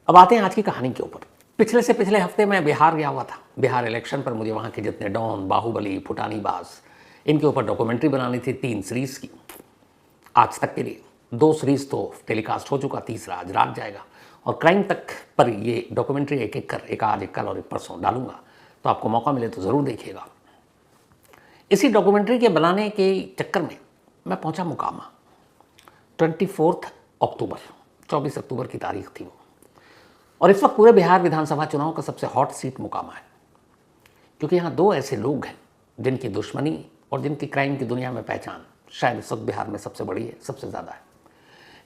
अब आते हैं आज की कहानी के ऊपर। पिछले से पिछले हफ्ते मैं बिहार गया हुआ था। बिहार इलेक्शन पर मुझे वहाँ के जितने डॉन, बाहुबली, फुटानीबाज, इनके ऊपर डॉक्यूमेंट्री बनानी थी 3 सीरीज़ की। आज तक के लिए 2 सीरीज़ तो टेलीकास्ट हो चुका, तीसरा आज रात जाएगा। और क्राइम तक पर ये डॉक्यूमेंट्री एक एक कर, एक आज, एक कल और एक परसों डालूंगा, तो आपको मौका मिले तो ज़रूर देखिएगा। इसी डॉक्यूमेंट्री के बनाने के चक्कर में मैं पहुंचा मुकामा। 24 अक्टूबर, 24 अक्टूबर की तारीख थी वो। और इस वक्त पूरे बिहार विधानसभा चुनाव का सबसे हॉट सीट मुकामा है, क्योंकि यहाँ 2 ऐसे लोग हैं जिनकी दुश्मनी और जिनकी क्राइम की दुनिया में पहचान शायद इस वक्त बिहार में सबसे बड़ी है, सबसे ज़्यादा है।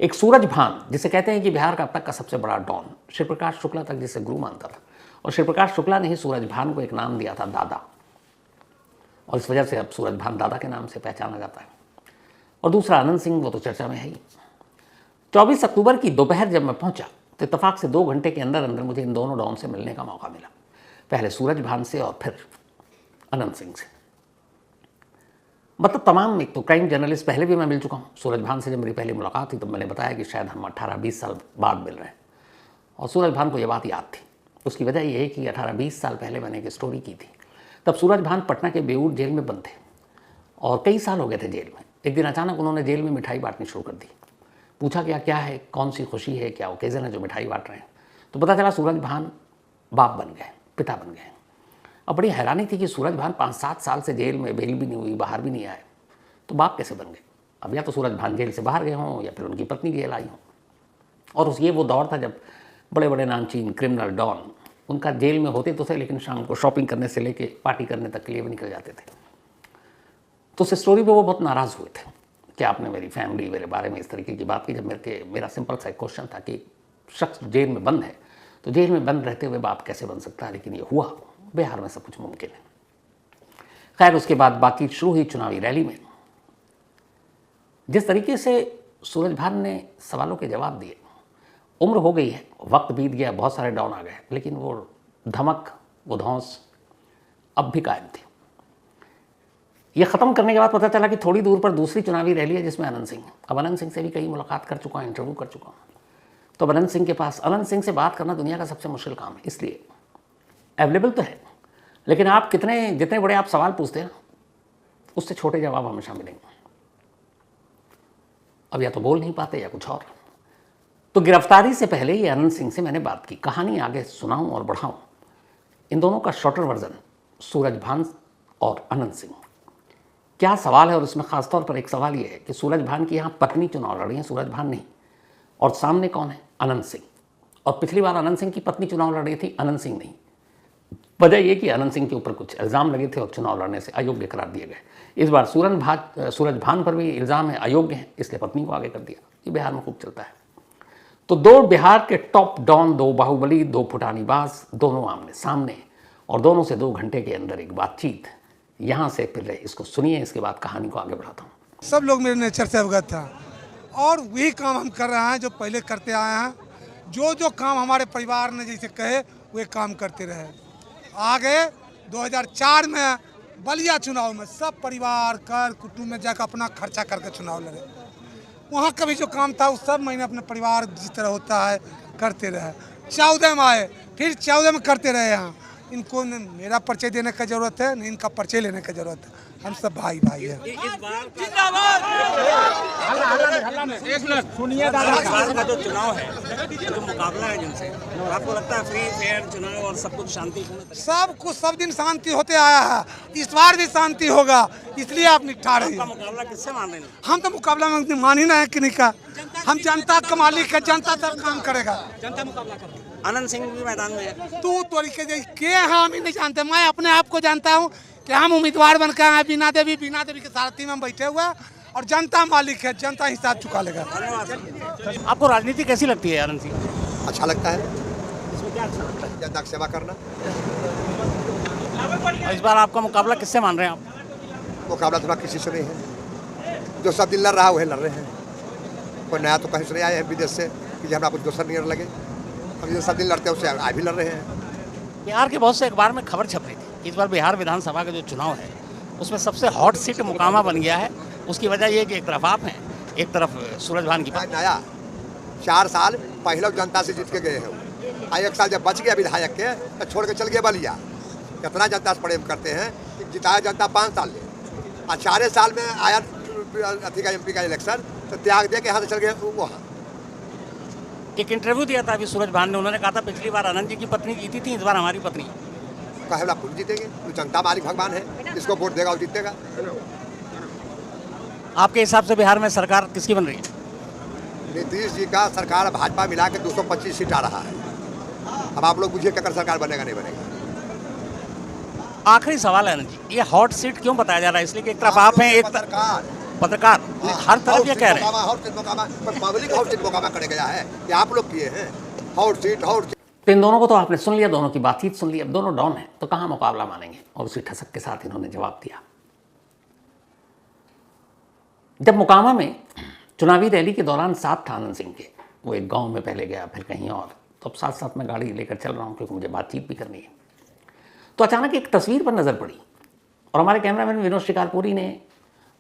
एक सूरज भान, जिसे कहते हैं कि बिहार का अब तक का सबसे बड़ा डॉन, शिवप्रकाश शुक्ला तक जिसे गुरु मानता था, और शिवप्रकाश शुक्ला ने ही सूरज भान को एक नाम दिया था, दादा, और इस वजह से अब सूरज भान दादा के नाम से पहचाना जाता है। और दूसरा अनंत सिंह, वो तो चर्चा में है ही। 24 अक्टूबर की दोपहर जब मैं पहुंचा तो इत्तेफाक से 2 घंटे के अंदर अंदर मुझे इन दोनों डॉन से मिलने का मौका मिला। पहले सूरज भान से और फिर अनंत सिंह से। मतलब तमाम, एक तो क्राइम जर्नलिस्ट पहले भी मैं मिल चुका हूँ। सूरज भान से जब मेरी पहली मुलाकात थी तो मैंने बताया कि शायद हम 18-20 साल बाद मिल रहे हैं, और सूरज भान को यह बात याद थी। उसकी वजह यह है कि 18-20 साल पहले मैंने एक स्टोरी की थी। तब सूरज भान पटना के बेऊर जेल में बंद थे और कई साल हो गए थे जेल में। एक दिन अचानक उन्होंने जेल में मिठाई बांटनी शुरू कर दी। पूछा क्या क्या है, कौन सी खुशी है, क्या ओकेज़न है जो मिठाई बांट रहे हैं। तो पता चला सूरज भान बाप बन गए, पिता बन गए। अब बड़ी हैरानी थी कि सूरज भान 5-7 साल से जेल में, बेल भी नहीं हुई, बाहर भी नहीं आए, तो बाप कैसे बन गए। अब या तो सूरज भान जेल से बाहर गए हों या फिर उनकी पत्नी जेल आई हों। और ये वो दौर था जब बड़े बड़े नामचीन क्रिमिनल डॉन, उनका जेल में होते तो थे, लेकिन शाम को शॉपिंग करने से लेके पार्टी करने तक के लिए भी निकल जाते थे। तो उस स्टोरी पे वो बहुत नाराज़ हुए थे कि आपने मेरी फैमिली, मेरे बारे में इस तरीके की बात की। जब मेरा सिंपल सा क्वेश्चन था कि शख्स जेल में बंद है तो जेल में बंद रहते हुए बाप कैसे बन सकता है, लेकिन ये हुआ। बिहार में सब कुछ मुमकिन है। खैर, उसके बाद बाकी शुरू हुई चुनावी रैली में। जिस तरीके से सूरज भान ने सवालों के जवाब दिए, उम्र हो गई है, वक्त बीत गया, बहुत सारे डाउन आ गए, लेकिन वो धमक, वो धौंस अब भी कायम थी। ये ख़त्म करने के बाद पता चला कि थोड़ी दूर पर दूसरी चुनावी रैली है जिसमें अनंत सिंह। अब अनंत सिंह से भी कई मुलाकात कर चुका हूँ, इंटरव्यू कर चुका हूँ। तो अनंत सिंह के पास, अनंत सिंह से बात करना दुनिया का सबसे मुश्किल काम है, इसलिए अवेलेबल तो है, लेकिन आप जितने बड़े आप सवाल पूछते हैं उससे छोटे जवाब हमेशा मिलेंगे। अब या तो बोल नहीं पाते या कुछ और। तो गिरफ्तारी से पहले ये अनंत सिंह से मैंने बात की। कहानी आगे सुनाऊं और बढ़ाऊं, इन दोनों का शॉर्टर वर्जन, सूरज भान और अनंत सिंह। क्या सवाल है, और इसमें खासतौर पर एक सवाल ये है कि सूरज भान की यहाँ पत्नी चुनाव लड़ रही है, सूरज भान नहीं, और सामने कौन है, अनंत सिंह। और पिछली बार अनंत सिंह की पत्नी चुनाव लड़ रही थी, अनंत सिंह नहीं। वजह ये कि अनंत सिंह के ऊपर कुछ इल्ज़ाम लगे थे और चुनाव लड़ने से अयोग्य करार दिए गए। इस बार सूरज भान पर भी इल्ज़ाम है, अयोग्य है, इसलिए पत्नी को आगे कर दिया। ये बिहार में खूब चलता है। तो 2 बिहार के टॉप डॉन, 2 बाहुबली, 2 फुटानीबाज, दोनों आमने सामने, और दोनों से 2 घंटे के अंदर एक बातचीत। यहाँ से फिर इसको सुनिए, इसके बाद कहानी को आगे बढ़ाता हूँ। सब लोग मेरे नेचर से अवगत था, और वही काम हम कर रहे हैं जो पहले करते आए हैं। जो काम हमारे परिवार ने जैसे कहे वे काम करते रहे। आगे 2004 में बलिया चुनाव में सब परिवार कर कुटुंब में जाकर अपना खर्चा करके चुनाव लड़े। वहाँ का भी जो काम था वो सब मैंने अपने परिवार जिस तरह होता है करते रहे। 14 में आए, फिर 14 में करते रहे। यहाँ इनको न मेरा परिचय देने का जरूरत है, न इनका परिचय लेने का जरूरत है। हम सब भाई भाई हैं। इस बार सुनिए, का जो चुनाव है, जो मुकाबला है जिनसे, आपको लगता है फ्री फेयर चुनाव और सब कुछ शांतिपूर्ण? सब कुछ सब दिन शांति होते आया है, इस बार भी शांति होगा, इसलिए आप निपटा रहे हैं। मुकाबला किससे मान रहे हैं? हम तो मुकाबला में मान ही ना है किन्हीं का। हम जनता का मालिक है, जनता सब काम करेगा। जनता मुकाबला करेगा। अनंत सिंह भी मैदान में है। तू तरीके से के हम ही नहीं जानते। मैं अपने आप को जानता हूँ कि हम उम्मीदवार बनकर आए। बीना देवी के सारथी में हम बैठे हुए, और जनता मालिक है, जनता हिसाब चुका लेगा। आपको राजनीति कैसी लगती है अनंत सिंह? अच्छा लगता है, इसमें क्या अच्छा लगता है? जनता की सेवा करना। इस बार आपका मुकाबला किससे मान रहे हैं आप? मुकाबला थोड़ा किसी से नहीं है, जो सब दिन लड़ रहा है वही लड़ रहे हैं। कोई नया तो कहीं से नहीं आए हैं विदेश से कि हमारा कुछ दूसरा नहीं लगे। अब जो सब दिन लड़ते हैं उससे आज भी लड़ रहे हैं। बिहार के बहुत से अखबार में खबर छप रही थी, इस बार बिहार विधानसभा का जो चुनाव है उसमें सबसे हॉट सीट मुकामा बन गया है। उसकी वजह ये कि एक तरफ आप हैं, एक तरफ सूरज भान की बात। नया 4 साल पहले जनता से जीत के गए हैं, एक साल जब बच गया विधायक के तो छोड़ के चल गया बलिया। कितना जनता से प्रेम करते हैं कि जिताया जनता 5 साल में, और 4 साल में आया अथी का MP का इलेक्शन तो त्याग दे के यहाँ से चल गए वहाँ। एक इंटरव्यू दिया था अभी सूरज भान ने, उन्होंने कहा था पिछली बार आनंद जी की पत्नी जीती थी, इस बार हमारी पत्नी। कहे वाला खुद जीतेंगे, तो जनता मालिक भगवान है, जिसको वोट देगा वो जीतेगा। आपके हिसाब से बिहार में सरकार किसकी बन रही है? नीतीश जी का सरकार भाजपा मिला के 225 सीट आ रहा है। अब आप लोग बुझिए क्या सरकार बनेगा नहीं बनेगा। आखिरी सवाल है आनंद जी, ये हॉट सीट क्यों बताया जा रहा है? इसलिए कि एक तरफ आप हैं, एक पत्रकार हर तरफ ये कह रहे हैं पब्लिक हॉट सीट मोकामा करे गया है, ये आप लोग किए हैं हॉट सीट। तो इन दोनों को तो आपने सुन लिया, दोनों की बातचीत सुन ली। अब दोनों डॉन हैं तो कहाँ मुकाबला मानेंगे, और उसी ठसक के साथ इन्होंने जवाब दिया। जब मोकामा में चुनावी रैली के दौरान साथ था आनंद सिंह के, वो एक गांव में पहले गया फिर कहीं और, तो अब साथ साथ मैं गाड़ी लेकर चल रहा हूँ क्योंकि मुझे बातचीत भी करनी है। तो अचानक एक तस्वीर पर नज़र पड़ी और हमारे कैमरामैन विनोद शिकारपुरी ने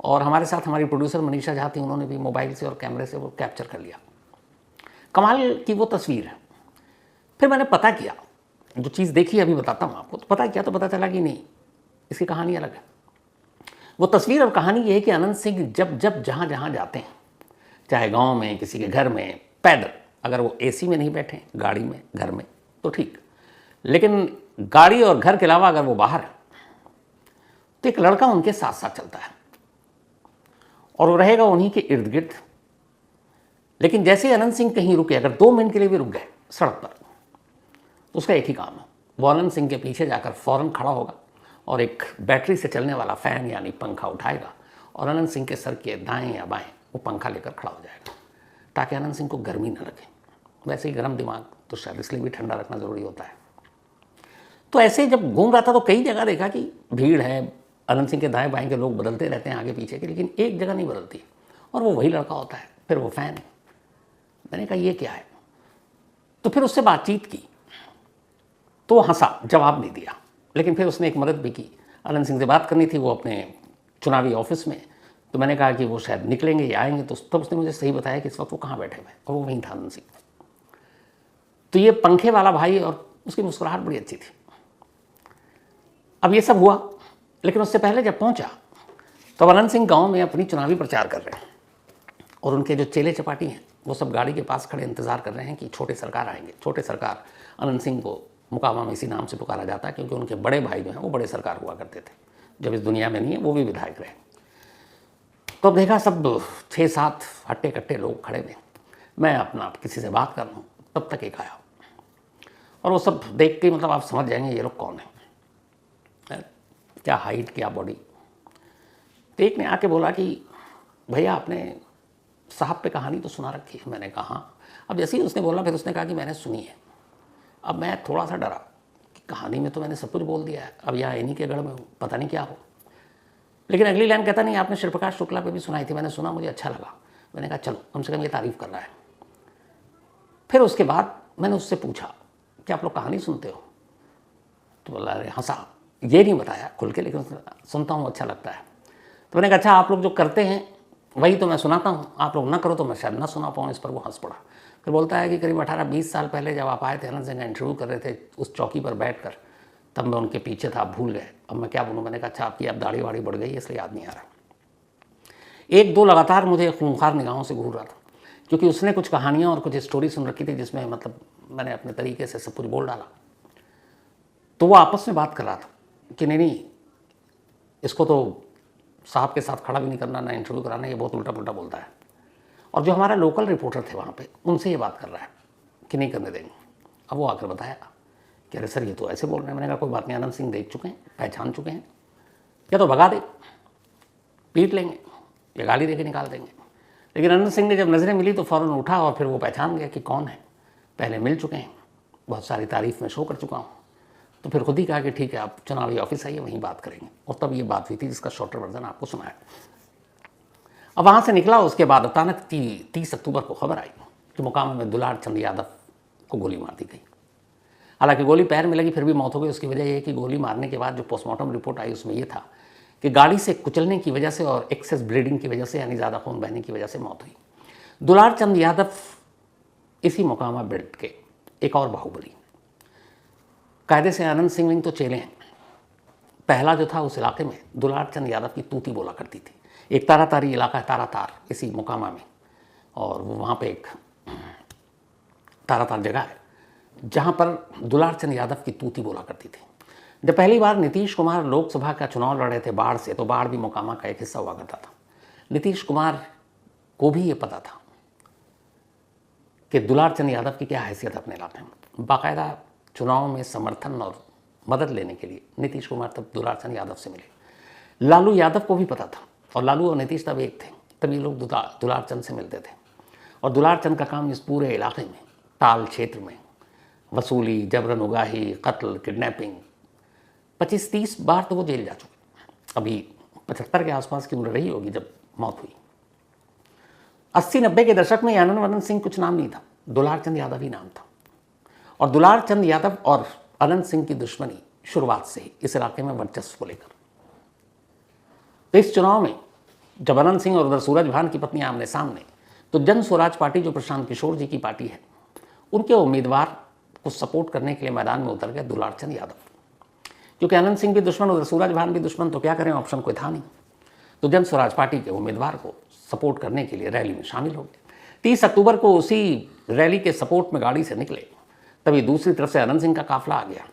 और हमारे साथ हमारी प्रोड्यूसर मनीषा झा थी, उन्होंने भी मोबाइल से और कैमरे से वो कैप्चर कर लिया। कमाल की वो तस्वीर है। फिर मैंने पता किया, जो चीज़ देखी अभी बताता हूँ आपको। तो पता किया तो पता चला कि नहीं, इसकी कहानी अलग है। वो तस्वीर और कहानी ये है कि आनंद सिंह जब जब जहाँ जहाँ जाते हैं, चाहे गांव में, किसी के घर में, पैदल, अगर वो AC में नहीं बैठे, गाड़ी में, घर में, तो ठीक, लेकिन गाड़ी और घर के अलावा अगर वो बाहर है तो एक लड़का उनके साथ साथ चलता है और वो रहेगा उन्हीं के इर्द गिर्द। लेकिन जैसे आनंद सिंह कहीं रुके, अगर 2 मिनट के लिए भी रुक गए सड़क पर, तो उसका एक ही काम है, वो आनंद सिंह के पीछे जाकर फौरन खड़ा होगा और एक बैटरी से चलने वाला फ़ैन यानी पंखा उठाएगा और आनंद सिंह के सर के दाएं या बाएं वो पंखा लेकर खड़ा हो जाएगा, ताकि आनंद सिंह को गर्मी न लगे। वैसे ही गर्म दिमाग तो शायद इसलिए भी ठंडा रखना ज़रूरी होता है। तो ऐसे जब घूम रहा था तो कई जगह देखा कि भीड़ है, आनंद सिंह के दाएं बाएं के लोग बदलते रहते हैं आगे पीछे के, लेकिन एक जगह नहीं बदलती और वो वही लड़का होता है, फिर वो फ़ैन है। मैंने कहा ये क्या है, तो फिर उससे बातचीत की तो वो हंसा, जवाब नहीं दिया, लेकिन फिर उसने एक मदद भी की। आनंद सिंह से बात करनी थी, वो अपने चुनावी ऑफिस में, तो मैंने कहा कि वो शायद निकलेंगे या आएंगे, तो तब उसने मुझे सही बताया कि इस वक्त वो कहाँ बैठे हुए, और वो वहीं था आनंद सिंह। तो ये पंखे वाला भाई और उसकी मुस्कुराहट बड़ी अच्छी थी। अब ये सब हुआ, लेकिन उससे पहले जब पहुंचा तो आनंद सिंह गांव में अपनी चुनावी प्रचार कर रहे हैं और उनके जो चेले चपाटी हैं वो सब गाड़ी के पास खड़े इंतजार कर रहे हैं कि छोटे सरकार आएंगे। छोटे सरकार आनंद सिंह को मुकामा में इसी नाम से पुकारा जाता है क्योंकि उनके बड़े भाई जो हैं वो बड़े सरकार हुआ करते थे, जब इस दुनिया में नहीं है वो भी विधायक रहे। तो अब देखा सब 6-7 हट्टे कट्टे लोग खड़े थे, मैं अपना किसी से बात कर रहा हूँ, तब तक एक आया और वो सब देख के मतलब आप समझ जाएंगे ये लोग कौन है, क्या हाइट, क्या बॉडी। तो एक ने आके बोला कि भैया आपने साहब पे कहानी तो सुना रखी है। मैंने कहा हाँ। अब जैसे ही उसने बोला फिर उसने कहा कि मैंने सुनी है। अब मैं थोड़ा सा डरा कि कहानी में तो मैंने सब कुछ बोल दिया है, अब यहाँ इन्हीं के गढ़ में हूँ, पता नहीं क्या हो। लेकिन अगली लाइन कहता नहीं आपने शिवप्रकाश शुक्ला पे भी सुनाई थी, मैंने सुना, मुझे अच्छा लगा। मैंने कहा चलो कम से कम ये तारीफ़ कर रहा है। फिर उसके बाद मैंने उससे पूछा कि आप लोग कहानी सुनते हो, तो बोला अरे हंसा, ये नहीं बताया खुल के, लेकिन सुनता हूँ अच्छा लगता है। तो मैंने कहा अच्छा आप लोग जो करते हैं वही तो मैं सुनाता हूँ, आप लोग ना करो तो मैं शायद ना सुना पाऊँ। इस पर वो हंस पड़ा। फिर बोलता है कि करीब 18-20 साल पहले जब आप आए थे आनंद सिंह का इंटरव्यू कर रहे थे उस चौकी पर बैठकर, तब मैं उनके पीछे था, आप भूल गए। अब मैं क्या बोलूँ। मैंने कहा अच्छा आपकी अब दाढ़ी वाड़ी बढ़ गई इसलिए याद नहीं आ रहा। 1-2 लगातार मुझे खूंखार निगाहों से घूर रहा था क्योंकि उसने कुछ कहानियाँ और कुछ स्टोरी सुन रखी थी जिसमें मतलब मैंने अपने तरीके से सब कुछ बोल डाला। तो वो आपस में बात कर रहा था कि नहीं इसको तो साहब के साथ खड़ा भी नहीं करना, ना इंटरव्यू कराना, ये बहुत उल्टा पुल्टा बोलता है। और जो हमारा लोकल रिपोर्टर थे वहाँ पे उनसे ये बात कर रहा है कि नहीं करने देंगे। अब वो आकर बताया कि अरे सर ये तो ऐसे बोल रहे हैं। मैंने कहा कोई बात नहीं, आनंद सिंह देख चुके हैं, पहचान चुके हैं, या तो भगा दे, पीट लेंगे या गाली दे के निकाल देंगे। लेकिन आनंद सिंह ने जब नज़रें मिली तो फ़ौरन उठा और फिर वो पहचान गया कि कौन है, पहले मिल चुके हैं, बहुत सारी तारीफ़ में शो कर चुका हूँ। तो फिर खुद ही कहा कि ठीक है आप चुनावी ऑफिस आइए, वहीं बात करेंगे। और तब ये बात हुई थी जिसका शॉर्टर वर्जन आपको सुनाया। अब वहाँ से निकला, उसके बाद अचानक 30 अक्टूबर को खबर आई कि मोकामा में दुलार चंद यादव को गोली मार दी गई। हालांकि गोली पैर में लगी फिर भी मौत हो गई। उसकी वजह यह है कि गोली मारने के बाद जो पोस्टमार्टम रिपोर्ट आई उसमें यह था कि गाड़ी से कुचलने की वजह से और एक्सेस ब्लीडिंग की वजह से यानी ज़्यादा खून बहने की वजह से मौत हुई। दुलार चंद यादव इसी मोकामा बेल्ट के एक और बाहुबली। कायदे से आनंद सिंह विंग तो चेले हैं। पहला जो था उस इलाके में दुलार चंद यादव की तूती बोला करती थी। एक तारातारी इलाका है, तारातार, इसी मोकामा में, और वहाँ पे एक तारातार जगह है जहाँ पर दुलार चंद यादव की तूती बोला करती थी। जब पहली बार नीतीश कुमार लोकसभा का चुनाव लड़ रहे थे बाढ़ से, तो बाढ़ भी मोकामा का एक हिस्सा हुआ करता था। नीतीश कुमार को भी ये पता था कि दुलार चंद यादव की क्या हैसियत अपने इलाके में। बाकायदा चुनाव में समर्थन और मदद लेने के लिए नीतीश कुमार तब दुलार चंद यादव से मिले। लालू यादव को भी पता था, और लालू और नीतीश तब एक थे, तभी लोग दुलार चंद से मिलते थे। और दुलार चंद का काम इस पूरे इलाके में, टाल क्षेत्र में वसूली, जबरन उगाही, कत्ल, किडनैपिंग, 25-30 बार तो वो जेल जा चुके। अभी 75 के आसपास की उम्र रही होगी जब मौत हुई। 80-90 के दशक में आनंद वनन सिंह कुछ नाम नहीं था, दुलार चंद यादव ही नाम था। और दुलार चंद यादव और अनंत सिंह की दुश्मनी शुरुआत से ही इस इलाके में वर्चस्व को लेकर। तो इस चुनाव में जब अनंत सिंह और उधर सूरज भान की पत्नी आमने सामने, तो जन स्वराज पार्टी जो प्रशांत किशोर जी की पार्टी है, उनके उम्मीदवार को सपोर्ट करने के लिए मैदान में उतर गए दुलार चंद यादव। क्योंकि अनंत सिंह भी दुश्मन, उधर सूरज भान भी दुश्मन, तो क्या करें, ऑप्शन कोई था नहीं। तो जन स्वराज पार्टी के उम्मीदवार को सपोर्ट करने के लिए रैली में शामिल हो गए। 30 अक्टूबर को उसी रैली के सपोर्ट में गाड़ी से निकले, तभी दूसरी तरफ से अनंत सिंह का काफिला आ गया।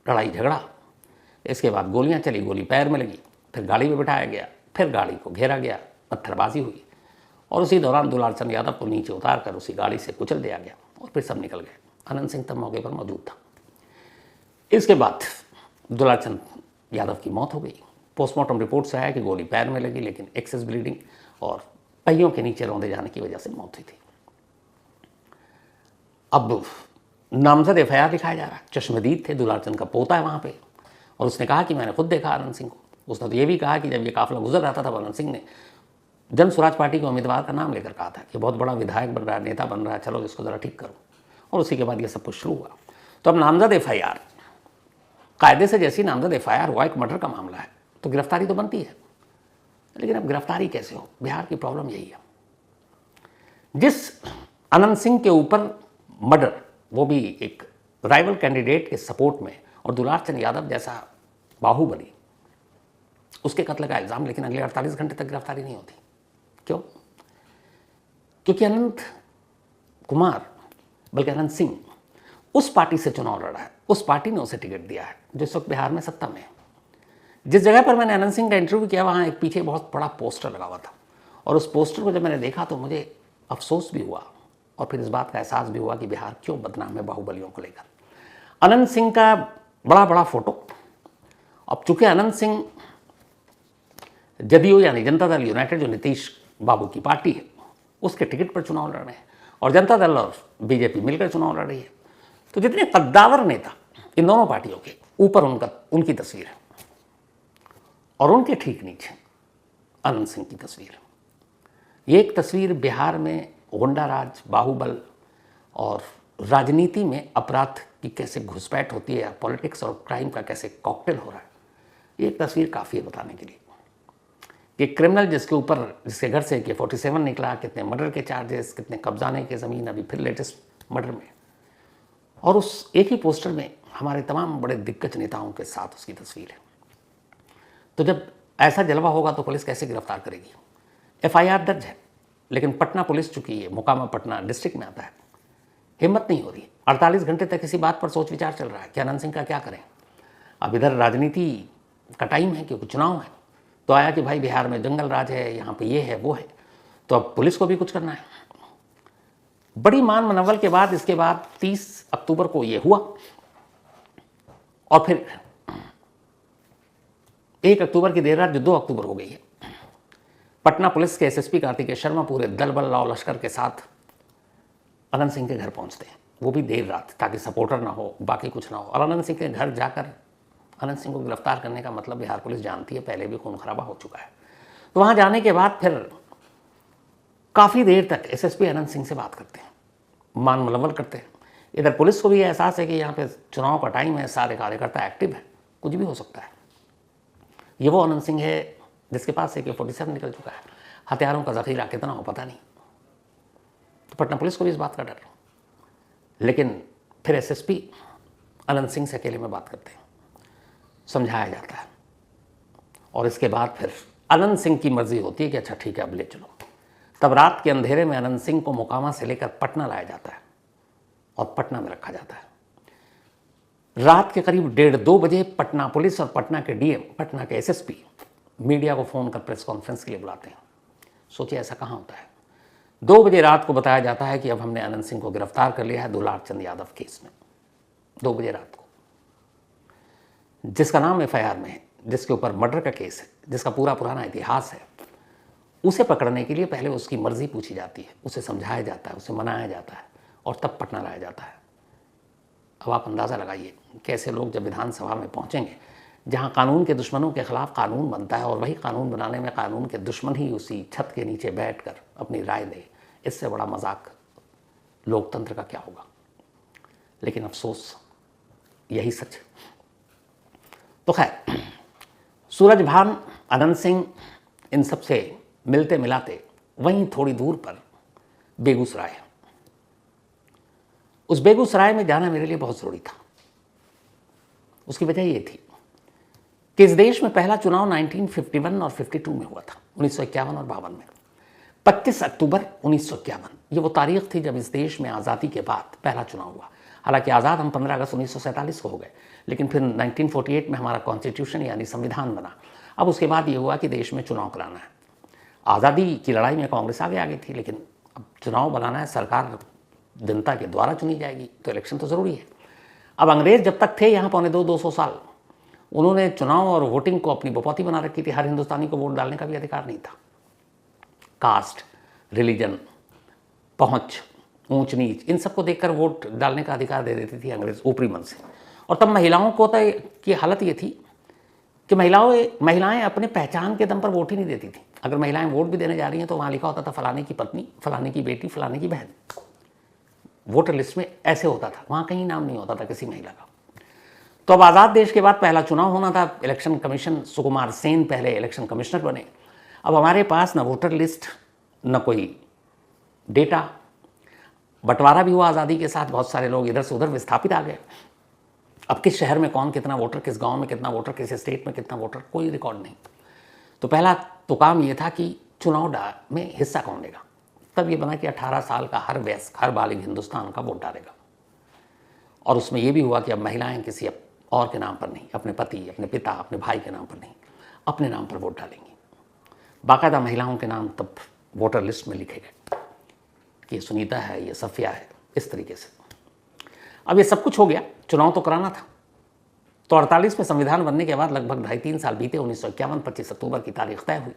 लड़ाई झगड़ा, इसके बाद गोलियां चली, गोली पैर में लगी, फिर गाड़ी में बिठाया गया, फिर गाड़ी को घेरा गया, पत्थरबाजी हुई, और उसी दौरान दुलार चंद यादव को नीचे उतार कर उसी गाड़ी से कुचल दिया गया, और फिर सब निकल गए। अनंत सिंह तब मौके पर मौजूद था। इसके बाद दुलार चंद यादव की मौत हो गई। पोस्टमार्टम रिपोर्ट से आया कि गोली पैर में लगी, लेकिन एक्सेस ब्लीडिंग और पहियों के नीचे रौंदे जाने की वजह से मौत हुई थी। अब नामजद एफआईआर लिखाया जा रहा है। चश्मदीद थे, दुलार चंद का पोता है वहाँ पे, और उसने कहा कि मैंने खुद देखा अनंत सिंह को। उसने तो ये भी कहा कि जब ये काफिला गुजर रहा था तब अनंत सिंह ने जन स्वराज पार्टी के उम्मीदवार का नाम लेकर कहा था कि बहुत बड़ा विधायक बन रहा है, नेता बन रहा है, चलो इसको ज़रा ठीक करो। और उसी के बाद ये सब कुछ शुरू हुआ। तो अब नामजद एफआईआर, कायदे से जैसी नामजद एफआईआर हुआ, एक मर्डर का मामला है, तो गिरफ्तारी तो बनती है, लेकिन अब गिरफ्तारी कैसे हो? बिहार की प्रॉब्लम यही है। जिस अनंत सिंह के ऊपर मर्डर, वो भी एक राइवल कैंडिडेट के सपोर्ट में, और दुलार चंद यादव जैसा बाहुबली, उसके कत्ल का इल्ज़ाम, लेकिन अगले 48 घंटे तक गिरफ्तारी नहीं होती। क्यों? क्योंकि अनंत कुमार, बल्कि अनंत सिंह उस पार्टी से चुनाव लड़ा है, उस पार्टी ने उसे टिकट दिया है जो इस वक्त बिहार में सत्ता में है। जिस जगह पर मैंने अनंत सिंह का इंटरव्यू किया, वहाँ एक पीछे बहुत बड़ा पोस्टर लगा हुआ था, और उस पोस्टर को जब मैंने देखा तो मुझे अफसोस भी हुआ, और फिर इस बात का एहसास भी हुआ कि बिहार क्यों बदनाम है बाहुबलियों को लेकर। अनंत सिंह का बड़ा बड़ा फोटो, अब चूंकि अनंत सिंह जदयू यानी जनता दल यूनाइटेड, जो नीतीश बाबू की पार्टी है, उसके टिकट पर चुनाव लड़ रहे हैं, और जनता दल और बीजेपी मिलकर चुनाव लड़ रही है। तो जितने कद्दावर नेता इन दोनों पार्टियों के, ऊपर उनकी तस्वीर है, और उनके ठीक नीचे अनंत सिंह की तस्वीर। ये एक तस्वीर बिहार में गुंडा राज, बाहुबल और राजनीति में अपराध की कैसे घुसपैठ होती है, पॉलिटिक्स और क्राइम का कैसे कॉकटेल हो रहा है, ये एक तस्वीर काफ़ी है बताने के लिए कि क्रिमिनल जिसके घर से AK-47 निकला, कितने मर्डर के चार्जेस, कितने कब्जाने के ज़मीन, अभी फिर लेटेस्ट मर्डर में, और उस एक ही पोस्टर में हमारे तमाम बड़े दिग्गज नेताओं के साथ उसकी तस्वीर है। तो जब ऐसा जलवा होगा तो पुलिस कैसे गिरफ्तार करेगी? एफआईआर दर्ज है, लेकिन पटना पुलिस, चुकी है मोकामा पटना डिस्ट्रिक्ट में आता है, हिम्मत नहीं हो रही। 48 घंटे तक इसी बात पर सोच विचार चल रहा है कि अनंत सिंह का क्या करें। अब इधर राजनीति का टाइम है क्योंकि चुनाव है, तो आया कि भाई बिहार में जंगल राज है, यहाँ पे ये है वो है, तो अब पुलिस को भी कुछ करना है। बड़ी मान मनवल के बाद इसके बाद 30 अक्टूबर को ये हुआ, और फिर 1 अक्टूबर की देर रात जो 2 अक्टूबर हो गई है, पटना पुलिस के एसएसपी कार्तिकेय शर्मा पूरे दल बल लाव लश्कर के साथ अनंत सिंह के घर पहुंचते हैं, वो भी देर रात, ताकि सपोर्टर ना हो, बाकी कुछ ना हो। और अनंत सिंह के घर जाकर अनंत सिंह को गिरफ्तार करने का मतलब बिहार पुलिस जानती है, पहले भी खून खराबा हो चुका है। तो वहाँ जाने के बाद फिर काफ़ी देर तक एसएसपी अनंत सिंह से बात करते हैं, मान मुलव्वल करते हैं। इधर पुलिस को भी एहसास है कि यहाँ पे चुनाव का टाइम है, सारे कार्यकर्ता एक्टिव है, कुछ भी हो सकता है। ये वो अनंत सिंह है जिसके पास AK-47 निकल चुका है, हथियारों का जखीरा कितना हो पता नहीं। तो पटना पुलिस को भी इस बात का डर। लेकिन फिर एसएसपी अनंत सिंह से अकेले में बात करते हैं, समझाया जाता है, और इसके बाद फिर अनंत सिंह की मर्जी होती है कि अच्छा ठीक है अब ले चलो। तब रात के अंधेरे में अनंत सिंह को मोकामा से लेकर पटना लाया जाता है और पटना में रखा जाता है। रात के करीब 1:30-2 बजे पटना पुलिस और पटना के डीएम, पटना के एसएसपी मीडिया को फ़ोन कर प्रेस कॉन्फ्रेंस के लिए बुलाते हैं। सोचिए ऐसा कहाँ होता है। 2 बजे रात को बताया जाता है कि अब हमने अनंत सिंह को गिरफ्तार कर लिया है दुलार चंद यादव केस में। 2 बजे रात को, जिसका नाम एफआईआर में है, जिसके ऊपर मर्डर का केस है, जिसका पूरा पुराना इतिहास है, उसे पकड़ने के लिए पहले उसकी मर्जी पूछी जाती है, उसे समझाया जाता है, उसे मनाया जाता है और तब पटना लाया जाता है। अब आप अंदाज़ा लगाइए कैसे लोग जब विधानसभा में पहुंचेंगे, जहां कानून के दुश्मनों के खिलाफ कानून बनता है और वही कानून बनाने में कानून के दुश्मन ही उसी छत के नीचे बैठकर अपनी राय दे, इससे बड़ा मजाक लोकतंत्र का क्या होगा। लेकिन अफसोस यही सच है। तो खैर, सूरजभान, अनंत सिंह, इन सबसे मिलते मिलाते वहीं थोड़ी दूर पर बेगूसराय है। उस बेगूसराय में जाना मेरे लिए बहुत ज़रूरी था। उसकी वजह ये थी कि इस देश में पहला चुनाव 1951 और 52 में हुआ था, 1951 और 52 में। 25 अक्टूबर 1951 ये वो तारीख थी जब इस देश में आज़ादी के बाद पहला चुनाव हुआ। हालांकि आज़ाद हम 15 अगस्त 1947 को हो गए, लेकिन फिर 1948 में हमारा कॉन्स्टिट्यूशन यानी संविधान बना। अब उसके बाद ये हुआ कि देश में चुनाव कराना है। आज़ादी की लड़ाई में कांग्रेस आगे थी, लेकिन अब चुनाव बनाना है, सरकार जनता के द्वारा चुनी जाएगी, तो इलेक्शन तो ज़रूरी है। अब अंग्रेज़ जब तक थे यहाँ 250 साल, उन्होंने चुनाव और वोटिंग को अपनी बपौती बना रखी थी। हर हिंदुस्तानी को वोट डालने का भी अधिकार नहीं था। कास्ट, रिलीजन, पहुँच, ऊंच नीच, इन सबको देखकर वोट डालने का अधिकार दे देती थी अंग्रेज़ ऊपरी मन से। और तब महिलाओं को तो की हालत ये थी कि महिलाएं अपने पहचान के दम पर वोट ही नहीं देती थी। अगर महिलाएं वोट भी देने जा रही हैं तो वहाँ लिखा होता था फलाने की पत्नी, फलाने की बेटी, फलाने की बहन। वोटर लिस्ट में ऐसे होता था, वहाँ कहीं नाम नहीं होता था किसी महिला का। तो अब आज़ाद देश के बाद पहला चुनाव होना था। इलेक्शन कमीशन, सुकुमार सेन पहले इलेक्शन कमिश्नर बने। अब हमारे पास न वोटर लिस्ट, न कोई डेटा। बंटवारा भी हुआ आज़ादी के साथ, बहुत सारे लोग इधर से उधर विस्थापित आ गए। अब किस शहर में कौन कितना वोटर, किस गांव में कितना वोटर, किस स्टेट में कितना वोटर, कोई रिकॉर्ड नहीं। तो पहला तो काम ये था कि चुनाव में हिस्सा कौन लेगा। तब ये बना कि 18 साल का हर वयस्क, हर बालिग हिंदुस्तान का वोट डालेगा। और उसमें यह भी हुआ कि अब महिलाएं किसी और के नाम पर नहीं, अपने पति, अपने पिता, अपने भाई के नाम पर नहीं, अपने नाम पर वोट डालेंगी। बाकायदा महिलाओं के नाम तब वोटर लिस्ट में लिखे गए कि ये सुनीता है, ये सफ़िया है, इस तरीके से। अब ये सब कुछ हो गया, चुनाव तो कराना था। तो 48 में संविधान बनने के बाद लगभग 2.5-3 साल बीते। 1951 25 अक्टूबर की तारीख तय हुई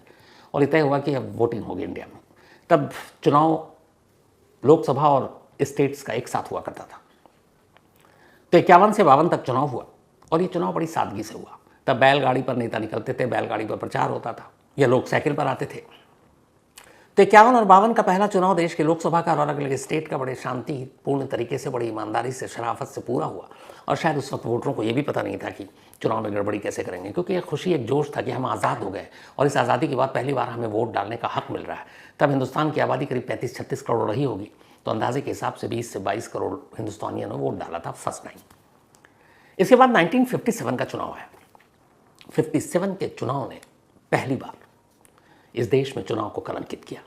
और ये तय हुआ कि अब वोटिंग होगी इंडिया में। तब चुनाव लोकसभा और स्टेट्स का एक साथ हुआ करता था। तो 51 से 52 तक चुनाव हुआ और ये चुनाव बड़ी सादगी से हुआ। तब बैलगाड़ी पर नेता निकलते थे, बैलगाड़ी पर प्रचार होता था, या लोग साइकिल पर आते थे। तो 51 और 52 का पहला चुनाव देश के लोकसभा का और अलग अलग स्टेट का बड़े शांतिपूर्ण तरीके से, बड़ी ईमानदारी से, शराफत से पूरा हुआ। और शायद उस वक्त वोटरों को ये भी पता नहीं था कि चुनाव में गड़बड़ी कैसे करेंगे, क्योंकि एक खुशी, एक जोश था कि हम आज़ाद हो गए और इस आज़ादी के बाद पहली बार हमें वोट डालने का हक मिल रहा है। तब हिंदुस्तान की आबादी करीब 35-36 करोड़ रही होगी, तो अंदाजे के हिसाब से 20 से 22 करोड़ हिंदुस्तानियों ने वोट डाला था फर्स्ट टाइम। इसके बाद 1957 का चुनाव है। 57 के चुनाव ने पहली बार इस देश में चुनाव को कलंकित किया।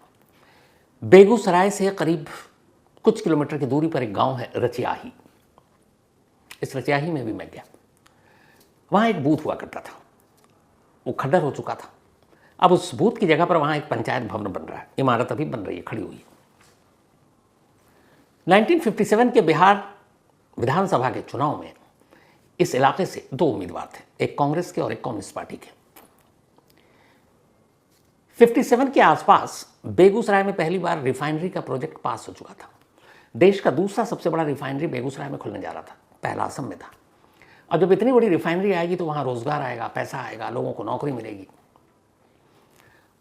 बेगूसराय से करीब कुछ किलोमीटर की दूरी पर एक गांव है रचियाही। इस रचियाही में भी मैं गया। वहाँ एक बूथ हुआ करता था, वो खंडर हो चुका था। अब उस बूथ की जगह पर वहाँ एक पंचायत भवन बन रहा है, इमारत अभी बन रही है, खड़ी हुई है। 1957 के बिहार विधानसभा के चुनाव में इस इलाके से 2 उम्मीदवार थे, एक कांग्रेस के और एक कम्युनिस्ट पार्टी के। 57 के आसपास बेगूसराय में पहली बार रिफाइनरी का प्रोजेक्ट पास हो चुका था। देश का दूसरा सबसे बड़ा रिफाइनरी बेगूसराय में खुलने जा रहा था, पहला असम में था। और जब इतनी बड़ी रिफाइनरी आएगी तो वहाँ रोजगार आएगा, पैसा आएगा, लोगों को नौकरी मिलेगी।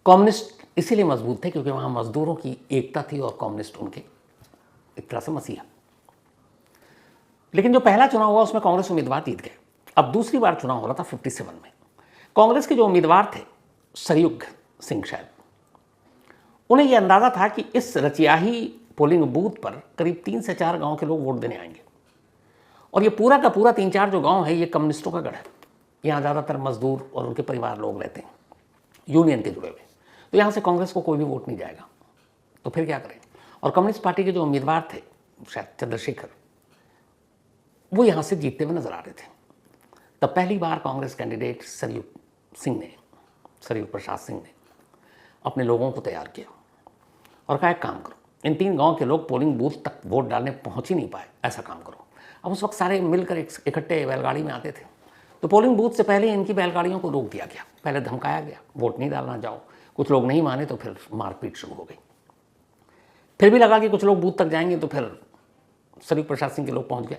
कम्युनिस्ट इसीलिए मजबूत थे क्योंकि वहाँ मजदूरों की एकता थी और कम्युनिस्ट उनके एक तरह से मसीहा। लेकिन जो पहला चुनाव हुआ उसमें कांग्रेस उम्मीदवार जीत गए। अब दूसरी बार चुनाव हो रहा था 57 में। कांग्रेस के जो उम्मीदवार थे, सरयुग सिंह शायद, उन्हें यह अंदाजा था कि इस रचियाही पोलिंग बूथ पर करीब 3 से 4 गांव के लोग वोट देने आएंगे। और ये पूरा का पूरा 3-4 जो गांव है ये कम्युनिस्टों का गढ़ है। यहाँ ज़्यादातर मजदूर और उनके परिवार लोग रहते हैं, यूनियन के जुड़े हुए। तो यहाँ से कांग्रेस को कोई भी वोट नहीं जाएगा। तो फिर क्या करें? और कम्युनिस्ट पार्टी के जो उम्मीदवार थे, शायद चंद्रशेखर, वो यहाँ से जीतते हुए नजर आ रहे थे। तब पहली बार कांग्रेस कैंडिडेट सरयू प्रसाद सिंह ने अपने लोगों को तैयार किया और कहा एक काम करो, इन 3 गांव के लोग पोलिंग बूथ तक वोट डालने पहुंच ही नहीं पाए, ऐसा काम करो। अब उस वक्त सारे मिलकर इकट्ठे बैलगाड़ी में आते थे, तो पोलिंग बूथ से पहले इनकी बैलगाड़ियों को रोक दिया गया, पहले धमकाया गया वोट नहीं डालना जाओ। कुछ लोग नहीं माने तो फिर मारपीट शुरू हो गई। फिर भी लगा कि कुछ लोग बूथ तक जाएंगे, तो फिर सरयू प्रसाद सिंह के लोग पहुंच गए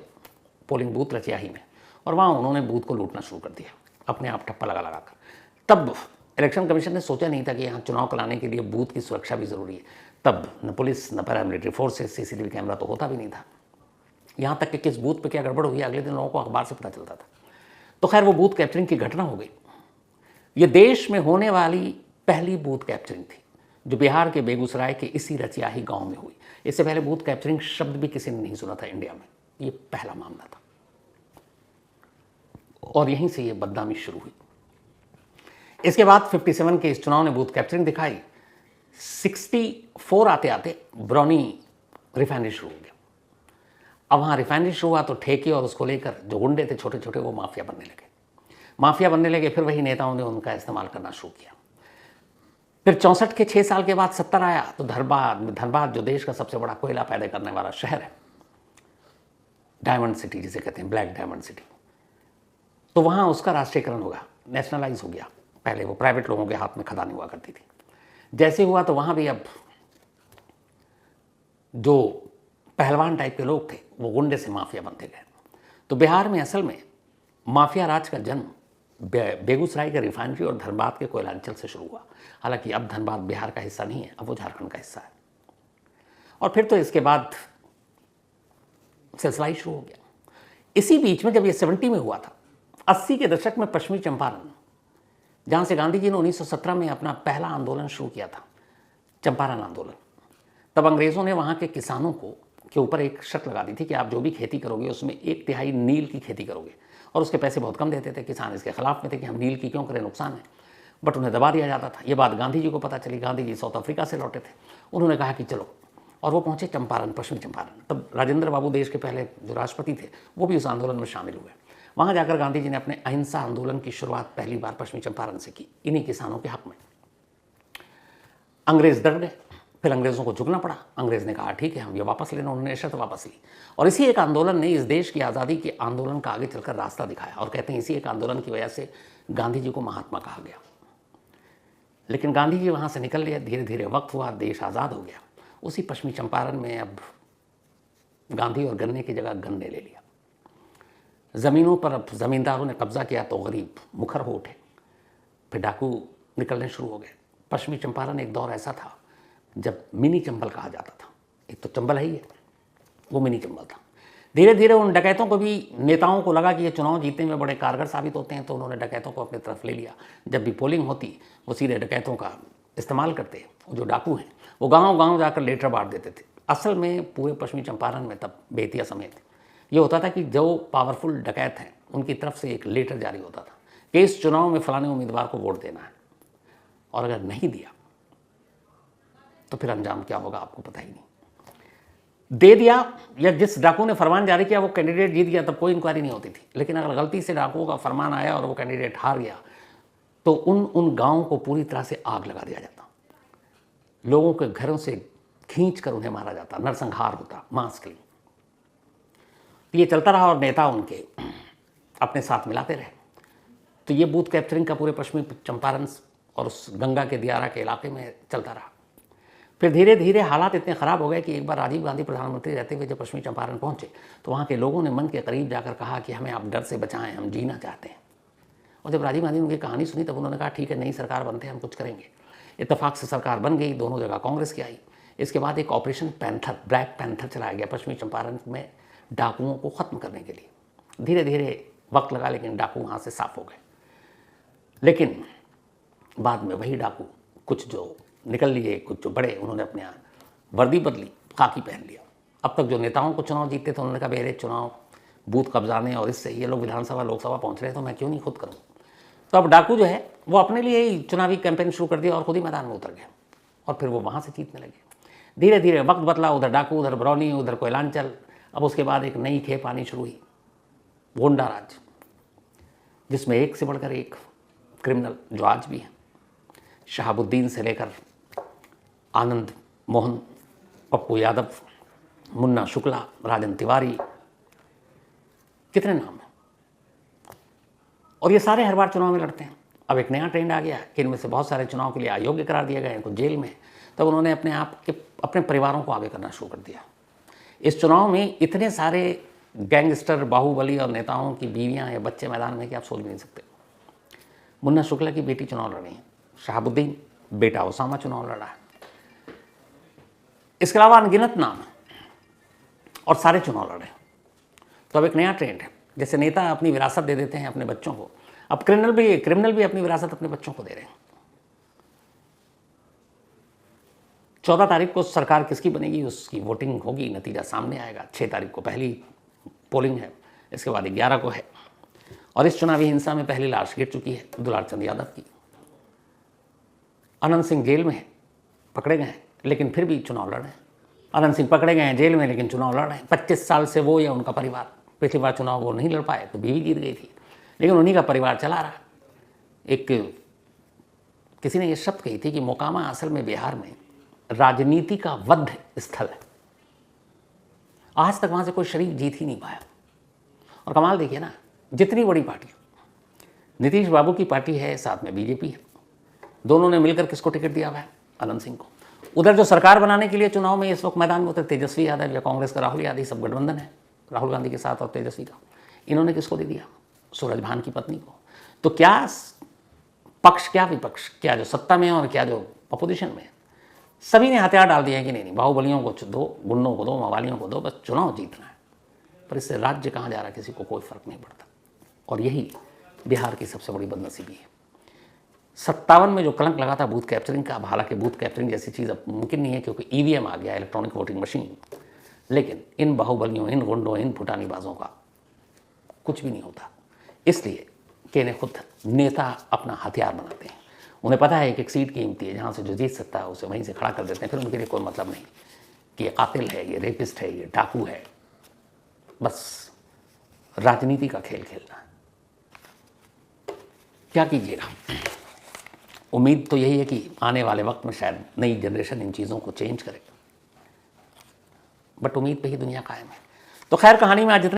पोलिंग बूथ रचियाही में और वहाँ उन्होंने बूथ को लूटना शुरू कर दिया, अपने आप ठप्पा लगा कर। तब इलेक्शन कमीशन ने सोचा नहीं था कि यहाँ चुनाव कराने के लिए बूथ की सुरक्षा भी ज़रूरी है। तब न पुलिस, न पैरामिलिट्री फोर्सेस, CCTV कैमरा तो होता भी नहीं था। यहाँ तक कि किस बूथ पे क्या गड़बड़ हुई अगले दिन लोगों को अखबार से पता चलता था। तो खैर वो बूथ कैप्चरिंग की घटना हो गई। ये देश में होने वाली पहली बूथ कैप्चरिंग थी, जो बिहार के बेगूसराय के इसी रचियाही गांव में हुई। इससे पहले बूथ कैप्चरिंग शब्द भी किसी ने नहीं सुना था इंडिया में, ये पहला मामला था। और यहीं से ये बदनामी शुरू हुई। इसके बाद 57 के इस चुनाव ने बूथ कैप्चरिंग दिखाई। 64 आते आते बरौनी रिफाइनरी शुरू हो गया। अब वहाँ रिफाइनरी शुरू हुआ तो ठेके और उसको लेकर जो गुंडे थे छोटे छोटे, वो माफिया बनने लगे। फिर वही नेताओं ने उनका इस्तेमाल करना शुरू किया। फिर 64 के 6 साल के बाद 70 आया तो धनबाद जो देश का सबसे बड़ा कोयला पैदा करने वाला शहर है, डायमंड सिटी जिसे कहते हैं, ब्लैक डायमंड सिटी, तो वहाँ उसका राष्ट्रीयकरण होगा, नेशनलाइज हो गया। पहले वो प्राइवेट लोगों के हाथ में खदानी हुआ करती थी। जैसे हुआ तो वहाँ भी अब जो पहलवान टाइप के लोग थे वो गुंडे से माफिया बनते गए। तो बिहार में असल में माफिया राज का जन्म बेगूसराय के रिफाइनरी और धनबाद के कोयलांचल से शुरू हुआ। हालांकि अब धनबाद बिहार का हिस्सा नहीं है, अब वो झारखंड का हिस्सा है। और फिर तो इसके बाद सिलसिला ही शुरू हो गया। इसी बीच में जब ये 70 में हुआ था, 80 के दशक में पश्चिमी चंपारण, जहाँ से गांधी जी ने 1917 में अपना पहला आंदोलन शुरू किया था, चंपारण आंदोलन, तब अंग्रेज़ों ने वहाँ के किसानों के ऊपर एक शर्त लगा दी थी कि आप जो भी खेती करोगे उसमें 1/3 नील की खेती करोगे। और उसके पैसे बहुत कम देते थे। किसान इसके खिलाफ में थे कि हम नील की क्यों करें, नुकसान है, बट उन्हें दबा दिया जाता था। ये बात गांधी जी को पता चली। गांधी जी साउथ अफ्रीका से लौटे थे, उन्होंने कहा कि चलो, और वो पहुँचे चंपारण, पश्चिमी चंपारण। तब राजेंद्र बाबू देश के पहले जो राष्ट्रपति थे वो भी उस आंदोलन में शामिल हुए। वहाँ जाकर गांधी जी ने अपने अहिंसा आंदोलन की शुरुआत पहली बार पश्चिमी चंपारण से की, इन्हीं किसानों के हक में। अंग्रेज डर गए, फिर अंग्रेज़ों को झुकना पड़ा। अंग्रेज़ ने कहा ठीक है, हम ये वापस लेना, उन्होंने शर्त वापस ली। और इसी एक आंदोलन ने इस देश की आज़ादी के आंदोलन का आगे चलकर रास्ता दिखाया। और कहते हैं इसी एक आंदोलन की वजह से गांधी जी को महात्मा कहा गया। लेकिन गांधी जी वहाँ से निकल लिए, धीरे धीरे वक्त हुआ, देश आज़ाद हो गया। उसी पश्चिमी चंपारण में अब गांधी और गन्ने की जगह गन्ने ले लिया। ज़मीनों पर अब ज़मींदारों ने कब्जा किया तो गरीब मुखर हो उठे, फिर डाकू निकलने शुरू हो गए। पश्चिमी चंपारण एक दौर ऐसा था जब मिनी चंबल कहा जाता था। एक तो चंबल है ही है, वो मिनी चंबल था। धीरे धीरे उन डकैतों को भी, नेताओं को लगा कि ये चुनाव जीतने में बड़े कारगर साबित होते हैं, तो उन्होंने डकैतों को अपनी तरफ ले लिया। जब भी पोलिंग होती वो सीधे डकैतों का इस्तेमाल करते। जो डाकू हैं वो गाँव गाँव जाकर लेटर बांट देते थे। असल में पूरे पश्चिमी चंपारण में तब बेतिया समेत ये होता था कि जो पावरफुल डकैत हैं उनकी तरफ से एक लेटर जारी होता था कि इस चुनाव में फलाने उम्मीदवार को वोट देना है, और अगर नहीं दिया तो फिर अंजाम क्या होगा आपको पता ही नहीं। दे दिया, या जिस डाकू ने फरमान जारी किया वो कैंडिडेट जीत गया, तब कोई इंक्वायरी नहीं होती थी। लेकिन अगर गलती से डाकुओं का फरमान आया और वो कैंडिडेट हार गया तो उन गाँवों को पूरी तरह से आग लगा दिया जाता, लोगों के घरों से खींच कर उन्हें मारा जाता, नरसंहार होता, मांस के लिए। ये चलता रहा और नेता उनके अपने साथ मिलाते रहे। तो ये बूथ कैप्चरिंग का पूरे पश्चिमी चंपारण और उस गंगा के दियारा के इलाके में चलता रहा। फिर धीरे धीरे हालात इतने ख़राब हो गए कि एक बार राजीव गांधी प्रधानमंत्री रहते हुए जब पश्चिमी चंपारण पहुंचे तो वहाँ के लोगों ने मन के करीब जाकर कहा कि हमें आप डर से बचाएं, हम जीना चाहते हैं। और जब राजीव गांधी ने उनकी कहानी सुनी तब उन्होंने कहा ठीक है, नई सरकार बनते हैं, हम कुछ करेंगे। इत्तेफाक से सरकार बन गई, दोनों जगह कांग्रेस की आई। इसके बाद एक ऑपरेशन पैंथर, ब्लैक पैंथर चलाया गया पश्चिमी चंपारण में डाकुओं को ख़त्म करने के लिए। धीरे धीरे वक्त लगा, लेकिन डाकू वहाँ से साफ हो गए। लेकिन बाद में वही डाकू, कुछ जो निकल लिए, कुछ जो बड़े, उन्होंने अपने यहाँ वर्दी बदली, खाकी पहन लिया। अब तक जो नेताओं को चुनाव जीतते थे उन्होंने कहा मेरे चुनाव बूथ कब्जाने और इससे ये लोग विधानसभा लोकसभा पहुंच रहे हैं तो मैं क्यों नहीं खुद करूं। तो अब डाकू जो है वो अपने लिए ही चुनावी कैंपेन शुरू कर दिया और खुद ही मैदान में उतर गया और फिर वो वहाँ से जीतने लगे। धीरे धीरे वक्त बदला, उधर डाकू, उधर बरौनी, उधर कोयलांचल। अब उसके बाद एक नई खेप आनी शुरू हुई, गोंडा राज, जिसमें एक से बढ़कर एक क्रिमिनल जो आज भी है, शहाबुद्दीन से लेकर आनंद मोहन, पप्पू यादव, मुन्ना शुक्ला, राजन तिवारी, कितने नाम हैं। और ये सारे हर बार चुनाव में लड़ते हैं। अब एक नया ट्रेंड आ गया कि इनमें से बहुत सारे चुनाव के लिए अयोग्य करार दिए गए हैं, कुछ जेल में। तब उन्होंने अपने परिवारों को आगे करना शुरू कर दिया। इस चुनाव में इतने सारे गैंगस्टर, बाहुबली और नेताओं की बीवियां या बच्चे मैदान में कि आप सोच भी नहीं सकते। मुन्ना शुक्ला की बेटी चुनाव लड़ रही है, शहाबुद्दीन बेटा ओसामा चुनाव लड़ रहा है। इसके अलावा अनगिनत नाम है और सारे चुनाव लड़ रहे हैं। तो अब एक नया ट्रेंड है, जैसे नेता अपनी विरासत दे देते हैं अपने बच्चों को, अब क्रिमिनल भी अपनी विरासत अपने बच्चों को दे रहे हैं। 14 तारीख को सरकार किसकी बनेगी उसकी वोटिंग होगी, नतीजा सामने आएगा। 6 तारीख को पहली पोलिंग है, इसके बाद 11 को है। और इस चुनावी हिंसा में पहली लाश गिर चुकी है दुलार चंद यादव की। अनंत सिंह जेल में है, पकड़े गए हैं लेकिन फिर भी चुनाव लड़ रहे हैं। अनंत सिंह पकड़े गए हैं जेल में लेकिन चुनाव लड़ रहे हैं। 25 साल से वो या उनका परिवार, पिछली बार चुनाव वो नहीं लड़ पाए तो बीवी जीत गई थी, लेकिन उन्हीं का परिवार चला रहा। किसी ने ये शब्द कही थी कि मोकामा असल में बिहार में राजनीति का वध स्थल है। आज तक वहां से कोई शरीफ जीत ही नहीं पाया। और कमाल देखिए ना, जितनी बड़ी पार्टी, नीतीश बाबू की पार्टी है, साथ में बीजेपी है, दोनों ने मिलकर किसको टिकट दिया हुआ है? अनंत सिंह को। उधर जो सरकार बनाने के लिए चुनाव में इस वक्त मैदान में उतरे तेजस्वी यादव या कांग्रेस का राहुल यादव, सब गठबंधन है राहुल गांधी के साथ और तेजस्वी का, इन्होंने किसको दे दिया? सूरजभान की पत्नी को। तो क्या पक्ष, क्या विपक्ष, क्या जो सत्ता में है और क्या जो अपोजिशन में है, सभी ने हथियार डाल दिए हैं कि नहीं बाहुबलियों को दो, गुंडों को दो, मवालियों को दो, बस चुनाव जीतना है। पर इससे राज्य कहाँ जा रहा है किसी को कोई फर्क नहीं पड़ता। और यही बिहार की सबसे बड़ी बदनसीबी है। 57 में जो कलंक लगा था बूथ कैप्चरिंग का, हालांकि बूथ कैप्चरिंग जैसी चीज़ अब मुमकिन नहीं है क्योंकि ईवीएम आ गया, इलेक्ट्रॉनिक वोटिंग मशीन, लेकिन इन बाहुबलियों, इन गुंडों, इन फुटानीबाजों का कुछ भी नहीं होता। इसलिए कि इन्हें खुद नेता अपना हथियार बनाते हैं। उन्हें पता है कि एक सीट कीमती है, जहाँ से जो जीत सकता है उसे वहीं से खड़ा कर देते हैं। फिर उनके लिए कोई मतलब नहीं कि ये कातिल है, ये रेपिस्ट है, ये डाकू है। बस राजनीति का खेल खेलना है। क्या कीजिएगा? उम्मीद तो यही है कि आने वाले वक्त में शायद नई जनरेशन इन चीज़ों को चेंज करे, बट उम्मीद पे ही दुनिया कायम है। तो खैर, कहानी में आज जितने